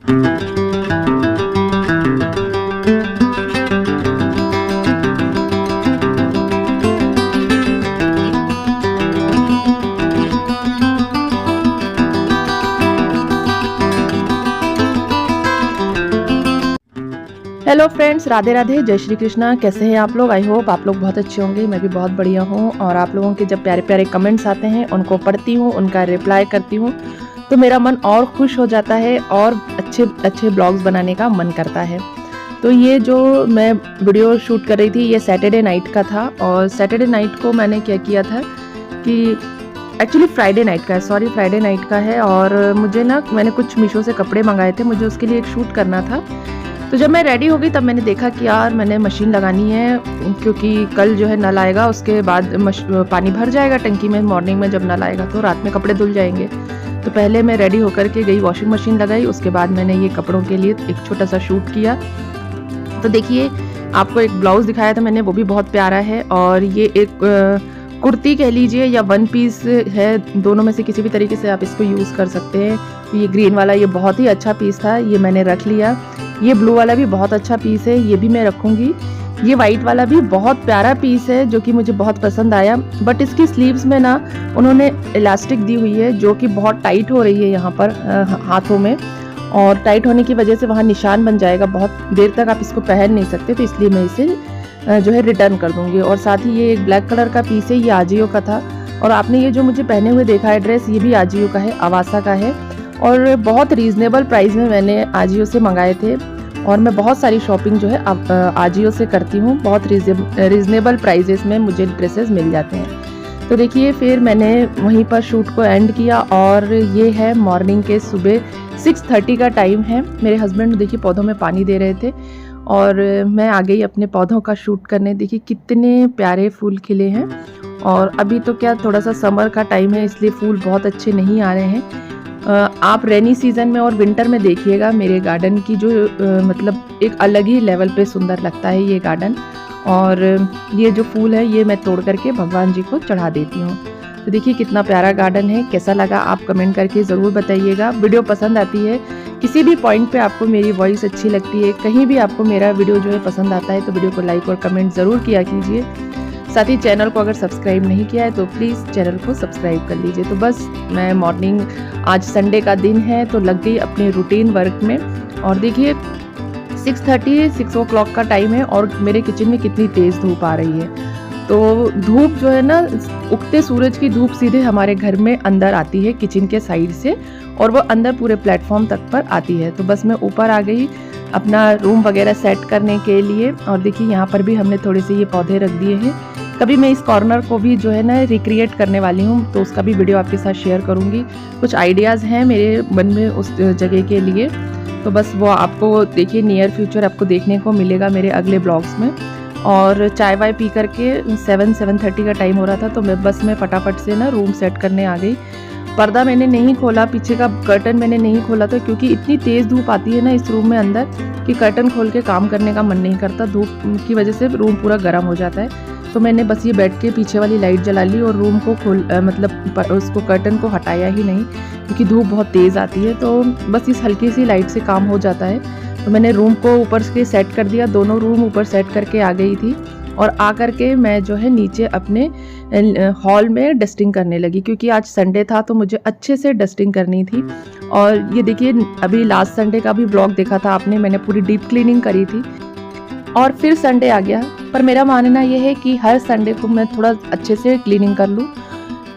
Hello friends, Radhe Radhe, जय श्री कृष्णा। कैसे हैं आप लोग? आई होप आप लोग बहुत अच्छे होंगे। मैं भी बहुत बढ़िया हूँ। और आप लोगों के जब प्यारे प्यारे कमेंट्स आते हैं उनको पढ़ती हूँ, उनका रिप्लाई करती हूँ तो मेरा मन और खुश हो जाता है और अच्छे अच्छे ब्लॉग्स बनाने का मन करता है। तो ये जो मैं वीडियो शूट कर रही थी ये सैटरडे नाइट का था। और सैटरडे नाइट को मैंने क्या किया था कि एक्चुअली फ्राइडे नाइट का है, सॉरी फ्राइडे नाइट का है। और मुझे ना मैंने कुछ मीशो से कपड़े मंगाए थे, मुझे उसके लिए एक शूट करना था। तो जब मैं रेडी हो गई तब मैंने देखा कि यार मैंने मशीन लगानी है, क्योंकि कल जो है नल आएगा, उसके बाद पानी भर जाएगा टंकी में। मॉर्निंग में जब नल आएगा तो रात में कपड़े धुल जाएंगे। तो पहले मैं रेडी होकर के गई, वॉशिंग मशीन लगाई, उसके बाद मैंने ये कपड़ों के लिए एक छोटा सा शूट किया। तो देखिए, आपको एक ब्लाउज़ दिखाया था मैंने, वो भी बहुत प्यारा है। और ये एक कुर्ती कह लीजिए या वन पीस है, दोनों में से किसी भी तरीके से आप इसको यूज़ कर सकते हैं। ये ग्रीन वाला ये बहुत ही अच्छा पीस था, ये मैंने रख लिया। ये ब्लू वाला भी बहुत अच्छा पीस है, ये भी मैं रखूँगी। ये वाइट वाला भी बहुत प्यारा पीस है जो कि मुझे बहुत पसंद आया। बट इसकी स्लीव्स में ना उन्होंने इलास्टिक दी हुई है जो कि बहुत टाइट हो रही है यहाँ पर हाथों में। और टाइट होने की वजह से वहाँ निशान बन जाएगा, बहुत देर तक आप इसको पहन नहीं सकते। तो इसलिए मैं इसे जो है रिटर्न कर दूँगी। और साथ ही ये एक ब्लैक कलर का पीस है, ये आजियो का था। और आपने ये जो मुझे पहने हुए देखा है ड्रेस, ये भी आजियो का है, आवासा का है। और बहुत रीज़नेबल प्राइस में मैंने आजियो से मंगाए थे। और मैं बहुत सारी शॉपिंग जो है आजियो से करती हूँ, बहुत रीज़नेबल प्राइजेस में मुझे ड्रेसेस मिल जाते हैं। तो देखिए, फिर मैंने वहीं पर शूट को एंड किया। और ये है मॉर्निंग के सुबह 6:30 का टाइम है। मेरे हस्बैंड देखिए पौधों में पानी दे रहे थे और मैं आ गई अपने पौधों का शूट करने। देखिए कितने प्यारे फूल खिले हैं। और अभी तो क्या थोड़ा सा समर का टाइम है, इसलिए फूल बहुत अच्छे नहीं आ रहे हैं। आप रेनी सीज़न में और विंटर में देखिएगा मेरे गार्डन की जो मतलब एक अलग ही लेवल पे सुंदर लगता है ये गार्डन। और ये जो फूल है ये मैं तोड़ करके भगवान जी को चढ़ा देती हूँ। तो देखिए कितना प्यारा गार्डन है। कैसा लगा आप कमेंट करके ज़रूर बताइएगा। वीडियो पसंद आती है, किसी भी पॉइंट पे आपको मेरी वॉइस अच्छी लगती है, कहीं भी आपको मेरा वीडियो जो है पसंद आता है तो वीडियो को लाइक और कमेंट ज़रूर किया कीजिए। साथ ही चैनल को अगर सब्सक्राइब नहीं किया है तो प्लीज़ चैनल को सब्सक्राइब कर लीजिए। तो बस मैं मॉर्निंग, आज संडे का दिन है तो लग गई अपने रूटीन वर्क में। और देखिए 6 o'clock का टाइम है और मेरे किचन में कितनी तेज़ धूप आ रही है। तो धूप जो है ना, उगते सूरज की धूप सीधे हमारे घर में अंदर आती है किचन के साइड से, और वो अंदर पूरे प्लेटफॉर्म तक पर आती है। तो बस मैं ऊपर आ गई अपना रूम वगैरह सेट करने के लिए। और देखिए यहाँ पर भी हमने थोड़े से ये पौधे रख दिए हैं। कभी मैं इस कॉर्नर को भी जो है ना रिक्रिएट करने वाली हूँ, तो उसका भी वीडियो आपके साथ शेयर करूँगी। कुछ आइडियाज़ हैं मेरे मन में उस जगह के लिए, तो बस वो आपको देखिए नियर फ्यूचर आपको देखने को मिलेगा मेरे अगले ब्लॉग्स में। और चाय वाय पी करके 7:30 का टाइम हो रहा था, तो मैं फटाफट से ना रूम सेट करने आ गई। पर्दा मैंने नहीं खोला, पीछे का कर्टन मैंने नहीं खोला था, क्योंकि इतनी तेज़ धूप आती है ना इस रूम में अंदर कि कर्टन खोल के काम करने का मन नहीं करता। धूप की वजह से रूम पूरा गर्म हो जाता है। तो मैंने बस ये बेड के पीछे वाली लाइट जला ली और रूम को मतलब उसको कर्टन को हटाया ही नहीं, क्योंकि धूप बहुत तेज़ आती है। तो बस इस हल्की सी लाइट से काम हो जाता है। तो मैंने रूम को ऊपर से सेट कर दिया, दोनों रूम ऊपर सेट करके आ गई थी। और आकर के मैं जो है नीचे अपने हॉल में डस्टिंग करने लगी, क्योंकि आज संडे था तो मुझे अच्छे से डस्टिंग करनी थी। और ये देखिए अभी लास्ट संडे का भी ब्लॉग देखा था आपने, मैंने पूरी डीप क्लीनिंग करी थी। और फिर संडे आ गया, पर मेरा मानना ये है कि हर संडे को मैं थोड़ा अच्छे से क्लीनिंग कर लूँ,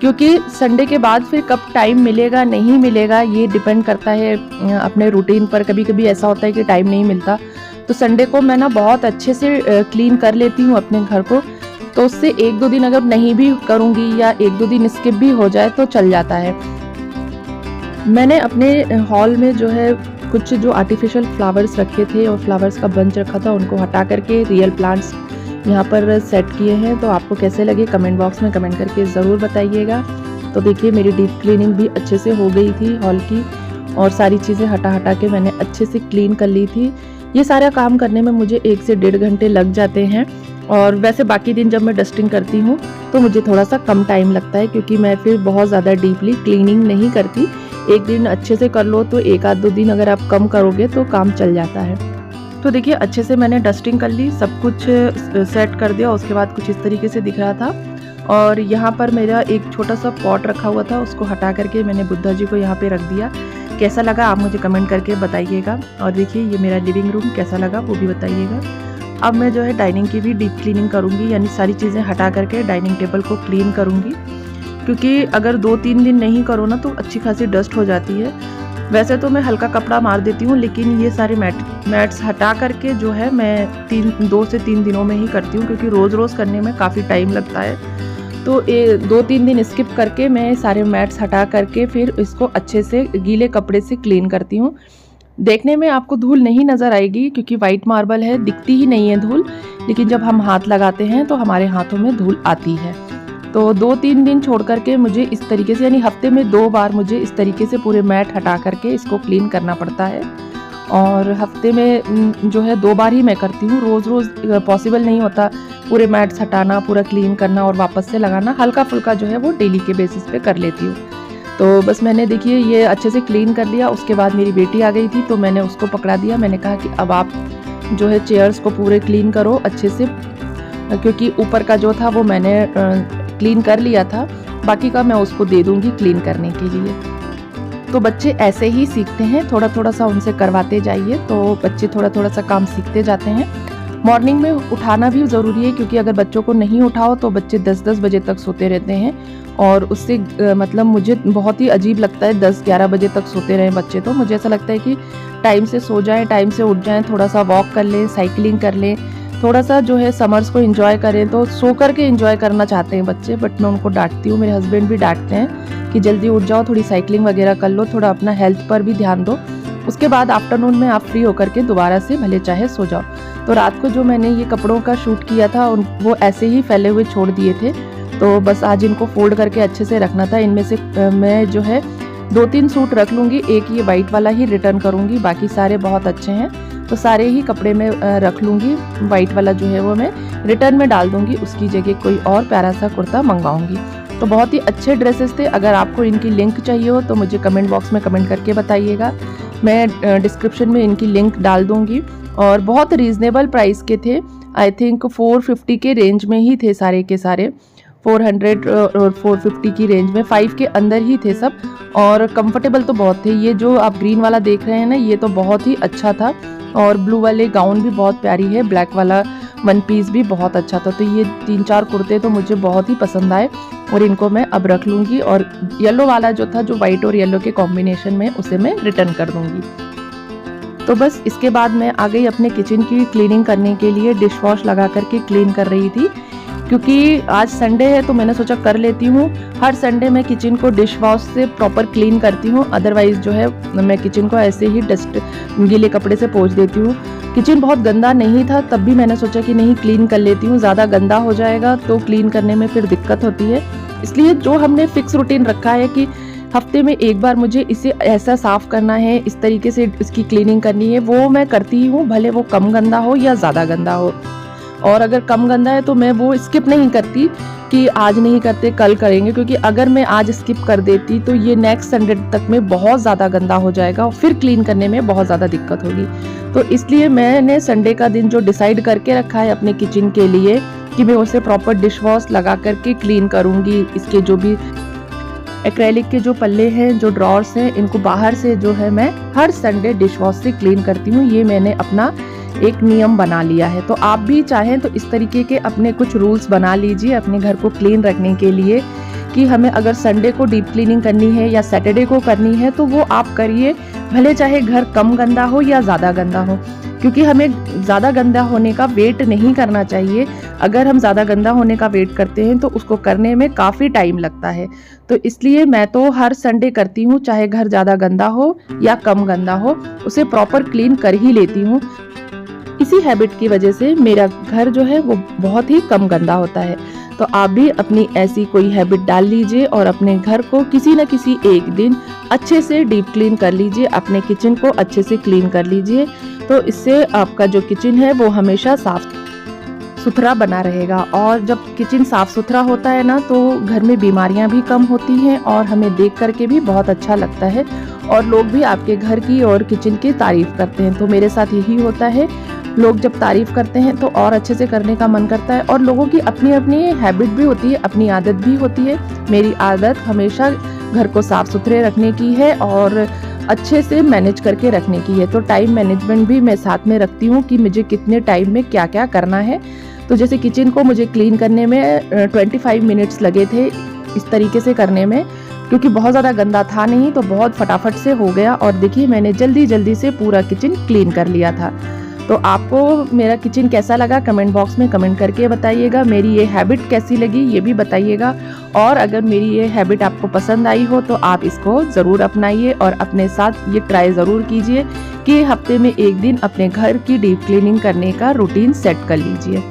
क्योंकि संडे के बाद फिर कब टाइम मिलेगा नहीं मिलेगा ये डिपेंड करता है अपने रूटीन पर। कभी कभी ऐसा होता है कि टाइम नहीं मिलता, तो संडे को मैं ना बहुत अच्छे से क्लीन कर लेती हूँ अपने घर को। तो उससे 1-2 दिन अगर नहीं भी करूँगी या 1-2 दिन स्किप भी हो जाए तो चल जाता है। मैंने अपने हॉल में जो है कुछ जो आर्टिफिशियल फ्लावर्स रखे थे और फ्लावर्स का बंच रखा था, उनको हटा करके रियल प्लांट्स यहाँ पर सेट किए हैं। तो आपको कैसे लगे कमेंट बॉक्स में कमेंट करके ज़रूर बताइएगा। तो देखिए मेरी डीप क्लीनिंग भी अच्छे से हो गई थी हॉल की, और सारी चीज़ें हटा के मैंने अच्छे से क्लीन कर ली थी। ये सारा काम करने में मुझे 1 से 1.5 घंटे लग जाते हैं। और वैसे बाकी दिन जब मैं डस्टिंग करती हूँ तो मुझे थोड़ा सा कम टाइम लगता है, क्योंकि मैं फिर बहुत ज़्यादा डीपली क्लीनिंग नहीं करती, एक दिन अच्छे से कर लो तो एक आध दो दिन अगर आप कम करोगे तो काम चल जाता है। तो देखिए अच्छे से मैंने डस्टिंग कर ली, सब कुछ सेट कर दिया। उसके बाद कुछ इस तरीके से दिख रहा था। और यहाँ पर मेरा एक छोटा सा पॉट रखा हुआ था, उसको हटा करके मैंने बुद्धा जी को यहाँ पे रख दिया। कैसा लगा आप मुझे कमेंट करके बताइएगा। और देखिए ये मेरा लिविंग रूम कैसा लगा वो भी बताइएगा। अब मैं जो है डाइनिंग की भी डीप क्लीनिंग करूँगी, यानी सारी चीज़ें हटा करके डाइनिंग टेबल को क्लीन करूँगी, क्योंकि अगर 2-3 दिन नहीं करो ना तो अच्छी खासी डस्ट हो जाती है। वैसे तो मैं हल्का कपड़ा मार देती हूँ, लेकिन ये सारे मैट्स हटा करके जो है मैं 2 से 3 दिनों में ही करती हूँ, क्योंकि रोज़ रोज़ करने में काफ़ी टाइम लगता है। तो 2-3 दिन स्किप करके मैं सारे मैट्स हटा करके फिर इसको अच्छे से गीले कपड़े से क्लीन करती हूँ। देखने में आपको धूल नहीं नज़र आएगी, क्योंकि वाइट मार्बल है, दिखती ही नहीं है धूल, लेकिन जब हम हाथ लगाते हैं तो हमारे हाथों में धूल आती है। तो 2-3 दिन छोड़ करके मुझे इस तरीके से, यानी हफ्ते में 2 बार मुझे इस तरीके से पूरे मैट हटा करके इसको क्लीन करना पड़ता है। और हफ्ते में जो है 2 बार ही मैं करती हूँ, रोज़ रोज़ पॉसिबल नहीं होता पूरे मैट्स हटाना, पूरा क्लीन करना और वापस से लगाना। हल्का फुल्का जो है वो डेली के बेसिस पे कर लेती हूँ। तो बस मैंने देखिए ये अच्छे से क्लीन कर लिया। उसके बाद मेरी बेटी आ गई थी तो मैंने उसको पकड़ा दिया। मैंने कहा कि अब आप जो है चेयर्स को पूरे क्लीन करो अच्छे से, क्योंकि ऊपर का जो था वो मैंने क्लीन कर लिया था, बाकी का मैं उसको दे दूँगी क्लीन करने के लिए। तो बच्चे ऐसे ही सीखते हैं, थोड़ा थोड़ा सा उनसे करवाते जाइए तो बच्चे थोड़ा थोड़ा सा काम सीखते जाते हैं। मॉर्निंग में उठाना भी ज़रूरी है, क्योंकि अगर बच्चों को नहीं उठाओ तो बच्चे 10-10 बजे तक सोते रहते हैं। और उससे मतलब मुझे बहुत ही अजीब लगता है 10-11 बजे तक सोते रहें बच्चे। तो मुझे ऐसा लगता है कि टाइम से सो जाएं, टाइम से उठ जाएं, थोड़ा सा वॉक कर लें, साइकिलिंग कर लें, थोड़ा सा जो है समर्स को एंजॉय करें। तो सो करके एंजॉय करना चाहते हैं बच्चे, बट मैं उनको डांटती हूँ, मेरे हस्बैंड भी डांटते हैं कि जल्दी उठ जाओ, थोड़ी साइकिलिंग वगैरह कर लो, थोड़ा अपना हेल्थ पर भी ध्यान दो। उसके बाद आफ्टरनून में आप फ्री होकर के दोबारा से भले चाहे सो जाओ। तो रात को जो मैंने ये कपड़ों का शूट किया था वो ऐसे ही फैले हुए छोड़ दिए थे, तो बस आज इनको फोल्ड करके अच्छे से रखना था। इनमें से मैं जो है 2-3 सूट रख लूँगी, एक ये वाइट वाला ही रिटर्न करूँगी, बाकी सारे बहुत अच्छे हैं तो सारे ही कपड़े में रख लूँगी। वाइट वाला जो है वो मैं रिटर्न में डाल दूँगी, उसकी जगह कोई और प्यारा सा कुर्ता मंगवाऊँगी। तो बहुत ही अच्छे ड्रेसेस थे। अगर आपको इनकी लिंक चाहिए हो तो मुझे कमेंट बॉक्स में कमेंट करके बताइएगा, मैं डिस्क्रिप्शन में इनकी लिंक डाल दूँगी। और बहुत रीज़नेबल प्राइस के थे, आई थिंक 450 के रेंज में ही थे सारे के सारे, 400 और 450 की रेंज में, 5 के अंदर ही थे सब। और कंफर्टेबल तो बहुत थे। ये जो आप ग्रीन वाला देख रहे हैं ना, ये तो बहुत ही अच्छा था। और ब्लू वाले गाउन भी बहुत प्यारी है, ब्लैक वाला वन पीस भी बहुत अच्छा था। तो ये 3-4 कुर्ते तो मुझे बहुत ही पसंद आए और इनको मैं अब रख लूँगी। और येलो वाला जो था, जो वाइट और येलो के कॉम्बिनेशन में, उसे मैं रिटर्न कर दूँगी। तो बस इसके बाद मैं आ गई अपने किचन की क्लीनिंग करने के लिए। डिश वॉश लगा करके क्लीन कर रही थी, क्योंकि आज संडे है तो मैंने सोचा कर लेती हूँ। हर संडे मैं किचन को डिश वॉश से प्रॉपर क्लीन करती हूँ, अदरवाइज़ जो है मैं किचन को ऐसे ही गीले कपड़े से पोंछ देती हूँ। किचन बहुत गंदा नहीं था, तब भी मैंने सोचा कि नहीं क्लीन कर लेती हूँ, ज़्यादा गंदा हो जाएगा तो क्लीन करने में फिर दिक्कत होती है। इसलिए जो हमने फिक्स रूटीन रखा है कि हफ्ते में एक बार मुझे इसे ऐसा साफ़ करना है, इस तरीके से इसकी क्लीनिंग करनी है, वो मैं करती ही हूँ, भले वो कम गंदा हो या ज़्यादा गंदा हो। और अगर कम गंदा है तो मैं वो स्किप नहीं करती कि आज नहीं करते कल करेंगे, क्योंकि अगर मैं आज स्किप कर देती तो ये नेक्स्ट संडे तक में बहुत ज़्यादा गंदा हो जाएगा और फिर क्लीन करने में बहुत ज़्यादा दिक्कत होगी। तो इसलिए मैंने संडे का दिन जो डिसाइड करके रखा है अपने किचन के लिए कि मैं उसे प्रॉपर डिश वॉश लगा करके क्लीन करूँगी। इसके जो भी एक्रेलिक के जो पल्ले हैं, जो ड्रॉर्स हैं, इनको बाहर से जो है मैं हर संडे डिश वॉश से क्लीन करती हूँ। ये मैंने अपना एक नियम बना लिया है। तो आप भी चाहें तो इस तरीके के अपने कुछ रूल्स बना लीजिए अपने घर को क्लीन रखने के लिए, कि हमें अगर संडे को डीप क्लीनिंग करनी है या सैटरडे को करनी है तो वो आप करिए, भले चाहे घर कम गंदा हो या ज़्यादा गंदा हो, क्योंकि हमें ज़्यादा गंदा होने का वेट नहीं करना चाहिए। अगर हम ज़्यादा गंदा होने का वेट करते हैं तो उसको करने में काफ़ी टाइम लगता है। तो इसलिए मैं तो हर संडे करती हूँ, चाहे घर ज़्यादा गंदा हो या कम गंदा हो, उसे प्रॉपर क्लीन कर ही लेती हूँ। इसी हैबिट की वजह से मेरा घर जो है वो बहुत ही कम गंदा होता है। तो आप भी अपनी ऐसी कोई हैबिट डाल लीजिए और अपने घर को किसी न किसी एक दिन अच्छे से डीप क्लीन कर लीजिए, अपने किचन को अच्छे से क्लीन कर लीजिए। तो इससे आपका जो किचन है वो हमेशा साफ। सुथरा बना रहेगा। और जब किचन साफ़ सुथरा होता है ना, तो घर में बीमारियां भी कम होती हैं और हमें देख करके भी बहुत अच्छा लगता है और लोग भी आपके घर की और किचन की तारीफ़ करते हैं। तो मेरे साथ यही होता है, लोग जब तारीफ़ करते हैं तो और अच्छे से करने का मन करता है। और लोगों की अपनी अपनी हैबिट भी होती है, अपनी आदत भी होती है। मेरी आदत हमेशा घर को साफ़ सुथरे रखने की है और अच्छे से मैनेज करके रखने की है। तो टाइम मैनेजमेंट भी मैं साथ में रखती हूँ कि मुझे कितने टाइम में क्या क्या करना है। तो जैसे किचन को मुझे क्लीन करने में 25 मिनट्स लगे थे इस तरीके से करने में, क्योंकि बहुत ज़्यादा गंदा था नहीं, तो बहुत फटाफट से हो गया। और देखिए मैंने जल्दी जल्दी से पूरा किचन क्लीन कर लिया था। तो आपको मेरा किचन कैसा लगा कमेंट बॉक्स में कमेंट करके बताइएगा। मेरी ये हैबिट कैसी लगी ये भी बताइएगा। और अगर मेरी ये हैबिट आपको पसंद आई हो तो आप इसको ज़रूर अपनाइए और अपने साथ ये ट्राई ज़रूर कीजिए कि हफ्ते में एक दिन अपने घर की डीप क्लीनिंग करने का रूटीन सेट कर लीजिए।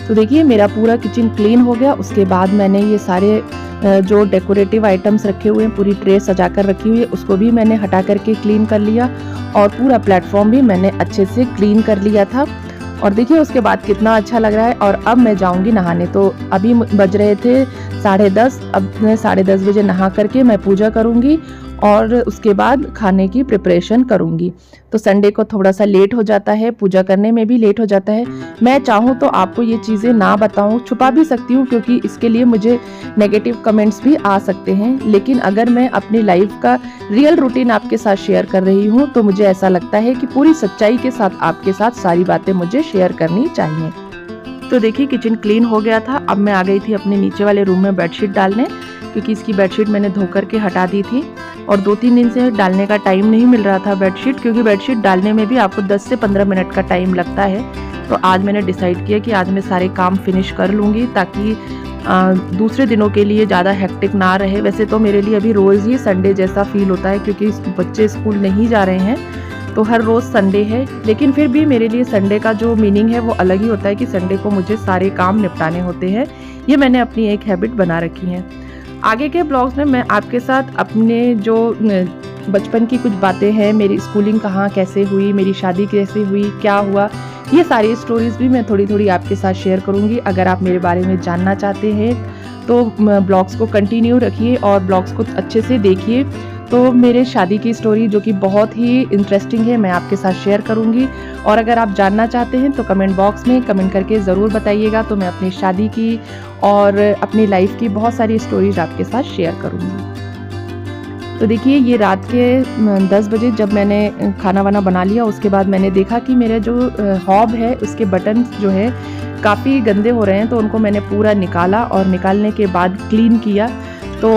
तो देखिए मेरा पूरा किचन क्लीन हो गया। उसके बाद मैंने ये सारे जो डेकोरेटिव आइटम्स रखे हुए हैं, पूरी ट्रे सजा कर रखी हुई है, उसको भी मैंने हटा करके क्लीन कर लिया और पूरा प्लेटफॉर्म भी मैंने अच्छे से क्लीन कर लिया था। और देखिए उसके बाद कितना अच्छा लग रहा है। और अब मैं जाऊंगी नहाने। तो अभी बज रहे थे 10:30। अब मैं 10:30 बजे नहा करके मैं पूजा करूंगी और उसके बाद खाने की प्रिपरेशन करूंगी। तो संडे को थोड़ा सा लेट हो जाता है, पूजा करने में भी लेट हो जाता है। मैं चाहूँ तो आपको ये चीज़ें ना बताऊँ, छुपा भी सकती हूँ, क्योंकि इसके लिए मुझे नेगेटिव कमेंट्स भी आ सकते हैं। लेकिन अगर मैं अपनी लाइफ का रियल रूटीन आपके साथ शेयर कर रही हूँ तो मुझे ऐसा लगता है कि पूरी सच्चाई के साथ आपके साथ सारी बातें मुझे शेयर करनी चाहिए। तो देखिए किचन क्लीन हो गया था। अब मैं आ गई थी अपने नीचे वाले रूम में बेडशीट डालने, क्योंकि इसकी बेडशीट मैंने धो करके हटा दी थी और 2-3 दिन से डालने का टाइम नहीं मिल रहा था बेडशीट, क्योंकि बेडशीट डालने में भी आपको 10 से 15 मिनट का टाइम लगता है। तो आज मैंने डिसाइड किया कि आज मैं सारे काम फिनिश कर लूँगी ताकि दूसरे दिनों के लिए ज़्यादा हेक्टिक ना रहे। वैसे तो मेरे लिए अभी रोज़ ही संडे जैसा फील होता है, क्योंकि बच्चे स्कूल नहीं जा रहे हैं तो हर रोज़ संडे है। लेकिन फिर भी मेरे लिए संडे का जो मीनिंग है वो अलग ही होता है कि संडे को मुझे सारे काम निपटाने होते हैं। ये मैंने अपनी एक हैबिट बना रखी है। आगे के ब्लॉग्स में मैं आपके साथ अपने जो बचपन की कुछ बातें हैं, मेरी स्कूलिंग कहाँ कैसे हुई, मेरी शादी कैसे हुई, क्या हुआ, ये सारी स्टोरीज़ भी मैं थोड़ी थोड़ी आपके साथ शेयर करूँगी। अगर आप मेरे बारे में जानना चाहते हैं तो ब्लॉग्स को कंटिन्यू रखिए और ब्लॉग्स को अच्छे से देखिए। तो मेरे शादी की स्टोरी जो कि बहुत ही इंटरेस्टिंग है मैं आपके साथ शेयर करूंगी। और अगर आप जानना चाहते हैं तो कमेंट बॉक्स में कमेंट करके ज़रूर बताइएगा। तो मैं अपनी शादी की और अपनी लाइफ की बहुत सारी स्टोरीज आपके साथ शेयर करूंगी। तो देखिए ये रात के 10 बजे जब मैंने खाना वाना बना लिया, उसके बाद मैंने देखा कि मेरे जो हॉब है उसके बटन जो है काफ़ी गंदे हो रहे हैं। तो उनको मैंने पूरा निकाला और निकालने के बाद क्लीन किया। तो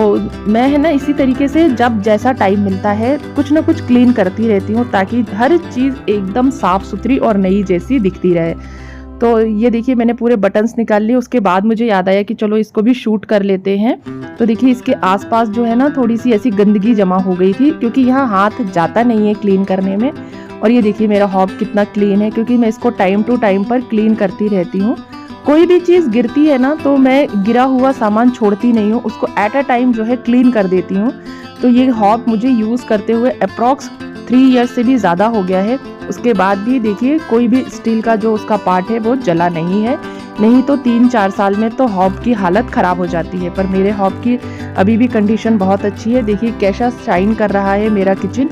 मैं है ना इसी तरीके से जब जैसा टाइम मिलता है कुछ ना कुछ क्लीन करती रहती हूँ ताकि हर चीज़ एकदम साफ़ सुथरी और नई जैसी दिखती रहे। तो ये देखिए मैंने पूरे बटन्स निकाल लिए। उसके बाद मुझे याद आया कि चलो इसको भी शूट कर लेते हैं। तो देखिए इसके आसपास जो है ना थोड़ी सी ऐसी गंदगी जमा हो गई थी, क्योंकि यहाँ हाथ जाता नहीं है क्लीन करने में। और ये देखिए मेरा हॉब कितना क्लीन है, क्योंकि मैं इसको टाइम टू टाइम पर क्लीन करती रहती हूँ। कोई भी चीज़ गिरती है ना तो मैं गिरा हुआ सामान छोड़ती नहीं हूँ, उसको एट अ टाइम जो है क्लीन कर देती हूँ। तो ये हॉब मुझे यूज़ करते हुए अप्रॉक्स 3 ईयर्स से भी ज़्यादा हो गया है। उसके बाद भी देखिए कोई भी स्टील का जो उसका पार्ट है वो जला नहीं है, नहीं तो 3-4 साल में तो हॉब की हालत ख़राब हो जाती है। पर मेरे हॉब की अभी भी कंडीशन बहुत अच्छी है। देखिए कैसा शाइन कर रहा है मेरा किचन।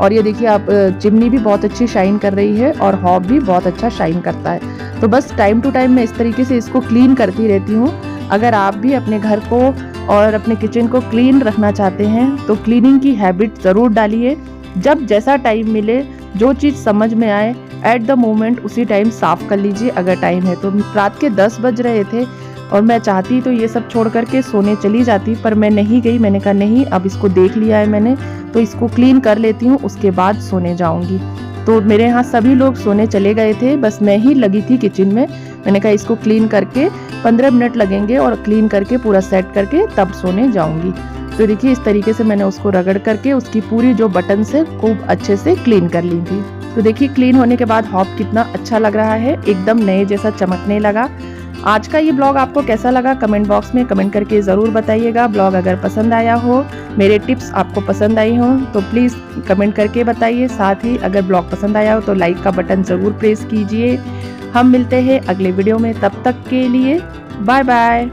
और ये देखिए आप चिमनी भी बहुत अच्छी शाइन कर रही है और हॉब भी बहुत अच्छा शाइन करता है। तो बस टाइम टू टाइम मैं इस तरीके से इसको क्लीन करती रहती हूँ। अगर आप भी अपने घर को और अपने किचन को क्लीन रखना चाहते हैं तो क्लीनिंग की हैबिट ज़रूर डालिए। जब जैसा टाइम मिले, जो चीज़ समझ में आए एट द मोमेंट उसी टाइम साफ़ कर लीजिए अगर टाइम है तो। रात के 10 बज रहे थे और मैं चाहती तो ये सब छोड़ करके सोने चली जाती, पर मैं नहीं गई। मैंने कहा नहीं, अब इसको देख लिया है मैंने तो इसको क्लीन कर लेती हूँ, उसके बाद सोने जाऊँगी। तो मेरे यहाँ सभी लोग सोने चले गए थे, बस मैं ही लगी थी किचन में। मैंने कहा इसको क्लीन करके 15 मिनट लगेंगे और क्लीन करके पूरा सेट करके तब सोने जाऊँगी। तो देखिए इस तरीके से मैंने उसको रगड़ करके उसकी पूरी जो बटन से खूब अच्छे से क्लीन कर ली थी। तो देखिए क्लीन होने के बाद हॉब कितना अच्छा लग रहा है, एकदम नए जैसा चमकने लगा। आज का ये ब्लॉग आपको कैसा लगा कमेंट बॉक्स में कमेंट करके ज़रूर बताइएगा। ब्लॉग अगर पसंद आया हो, मेरे टिप्स आपको पसंद आई हो तो प्लीज़ कमेंट करके बताइए। साथ ही अगर ब्लॉग पसंद आया हो तो लाइक का बटन ज़रूर प्रेस कीजिए हम मिलते हैं अगले वीडियो में, तब तक के लिए बाय बाय।